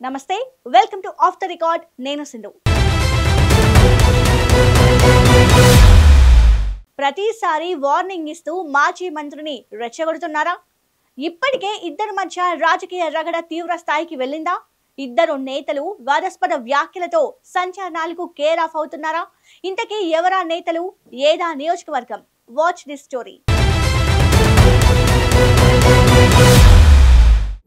నమస్తే welcome to of the record నేను సింధు ప్రతిసారి వార్నింగ్ ఇస్తూ మాజీ మంత్రిని రెచ్చగొడుతున్నారా ఇప్పటికే ఇద్దరి మధ్య రాజకీయ రగడ తీవ్ర స్థాయికి వెళ్ళిందా ఇద్దరు నేతలు వాదస్పద వ్యాఖ్యలతో సంచలనాలకు కేర్ ఆఫ్ అవుతున్నారా ఇంతకీ ఎవరా నేతలు ఏదా నియోజకవర్గం వాచ్ దిస్ స్టోరీ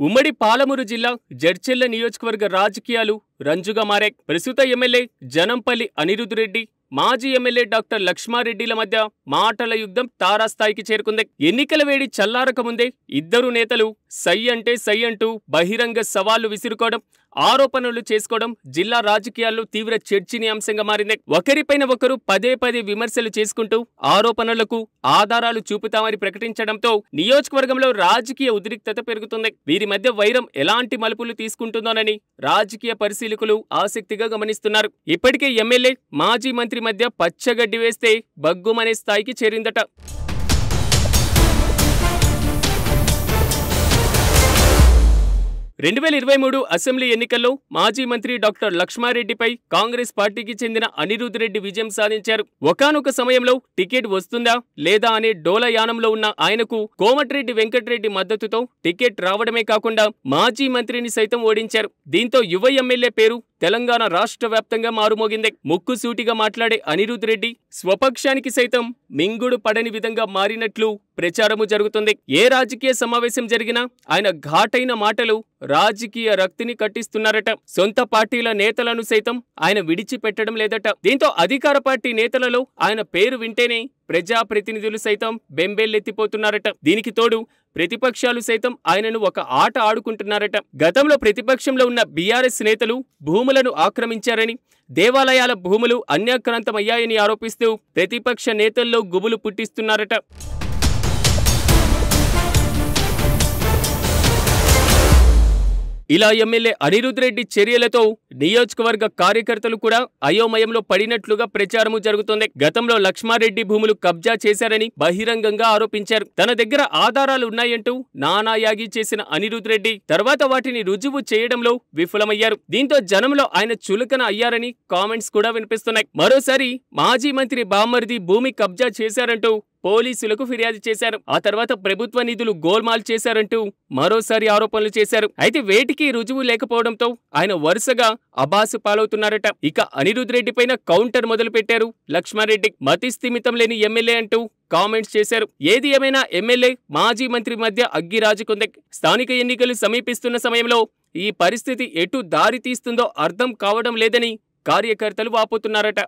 ఉమ్మడి పాలమూరు జిల్లా జడ్చెర్ల నియోజకవర్గ రాజకీయాలు రంజుగా మారాయి. ప్రస్తుత ఎమ్మెల్యే జనంపల్లి అనిరుద్ రెడ్డి మాజీ ఎమ్మెల్యే డాక్టర్ లక్ష్మారెడ్డిల మధ్య మాటల యుద్ధం తారాస్థాయికి చేరుకుంది. ఎన్నికల వేడి చల్లారక ముందే ఇద్దరు నేతలు సై అంటే సై అంటూ బహిరంగ సవాళ్లు విసురుకోవడం, ఆరోపణలు చేసుకోవడం జిల్లా రాజకీయాల్లో తీవ్ర చర్చనీయాంశంగా మారింది. ఒకరిపైన ఒకరు పదే పదే విమర్శలు చేసుకుంటూ ఆరోపణలకు ఆధారాలు చూపుతామని ప్రకటించడంతో నియోజకవర్గంలో రాజకీయ ఉద్రిక్తత పెరుగుతుంది. వీరి మధ్య వైరం ఎలాంటి మలుపులు తీసుకుంటుందోనని రాజకీయ పరిశీలకులు ఆసక్తిగా గమనిస్తున్నారు. ఇప్పటికే ఎమ్మెల్యే మాజీ మంత్రి మధ్య పచ్చగడ్డి వేస్తే బగ్గుమనే స్థాయికి చేరిందట. 2023 అసెంబ్లీ ఎన్నికల్లో మాజీ మంత్రి డాక్టర్ లక్ష్మారెడ్డిపై కాంగ్రెస్ పార్టీకి చెందిన అనిరుద్ రెడ్డి విజయం సాధించారు. ఒకానొక సమయంలో టికెట్ వస్తుందా లేదా అనే డోలయానంలో ఉన్న ఆయనకు కోమటిరెడ్డి వెంకటరెడ్డి మద్దతుతో టికెట్ రావడమే కాకుండా మాజీ మంత్రిని సైతం ఓడించారు. దీంతో యువ ఎమ్మెల్యే పేరు తెలంగాణ రాష్ట్ర వ్యాప్తంగా మారుమోగింది. ముక్కుసూటిగా మాట్లాడే అనిరుద్ రెడ్డి స్వపక్షానికి సైతం మింగుడు పడని విధంగా మారినట్లు ప్రచారము జరుగుతుంది. ఏ రాజకీయ సమావేశం జరిగినా ఆయన ఘాటైన మాటలు రాజకీయ రక్తిని కట్టిస్తున్నారట. సొంత పార్టీల నేతలను సైతం ఆయన విడిచిపెట్టడం లేదట. దీంతో అధికార పార్టీ నేతలలో ఆయన పేరు వింటేనే ప్రజాప్రతినిధులు సైతం బెంబేలెత్తిపోతున్నారట. దీనికి తోడు ప్రతిపక్షాలు సైతం ఆయనను ఒక ఆట ఆడుకుంటున్నారట. గతంలో ప్రతిపక్షంలో ఉన్న బీఆర్ఎస్ నేతలు భూములను ఆక్రమించారని, దేవాలయాల భూములు అన్యాక్రాంతమయ్యాయని ఆరోపిస్తూ ప్రతిపక్ష నేతల్లో గుబులు పుట్టిస్తున్నారట. ఇలా ఎమ్మెల్యే అనిరుద్ రెడ్డి చర్యలతో నియోజకవర్గ కార్యకర్తలు కూడా అయోమయంలో పడినట్లుగా ప్రచారము జరుగుతోంది. గతంలో లక్ష్మారెడ్డి భూములు కబ్జా చేశారని బహిరంగంగా ఆరోపించారు. తన దగ్గర ఆధారాలు ఉన్నాయంటూ నానాయాగి చేసిన అనిరుద్ రెడ్డి తర్వాత వాటిని రుజువు చేయడంలో విఫలమయ్యారు. దీంతో జనంలో ఆయన చులకన అయ్యారని కామెంట్స్ కూడా వినిపిస్తున్నాయి. మరోసారి మాజీ మంత్రి బామ్మర్ది భూమి కబ్జా చేశారంటూ పోలీసులకు ఫిర్యాదు చేశారు. ఆ తర్వాత ప్రభుత్వ నిధులు గోల్మాల్ చేశారంటూ మరోసారి ఆరోపణలు చేశారు. అయితే వేటికి రుజువు లేకపోవడంతో ఆయన వరుసగా అబాసు పాలవుతున్నారట. ఇక అనిరుద్ రెడ్డి పైన కౌంటర్ మొదలు పెట్టారు లక్ష్మారెడ్డి. మతిస్థిమితం లేని ఎమ్మెల్యే అంటూ కామెంట్స్ చేశారు. ఏది ఏమైనా ఎమ్మెల్యే మాజీ మంత్రి మధ్య అగ్గి రాజుకుంది. స్థానిక ఎన్నికలు సమీపిస్తున్న సమయంలో ఈ పరిస్థితి ఎటు దారి తీస్తుందో అర్థం కావడం లేదని కార్యకర్తలు వాపోతున్నారట.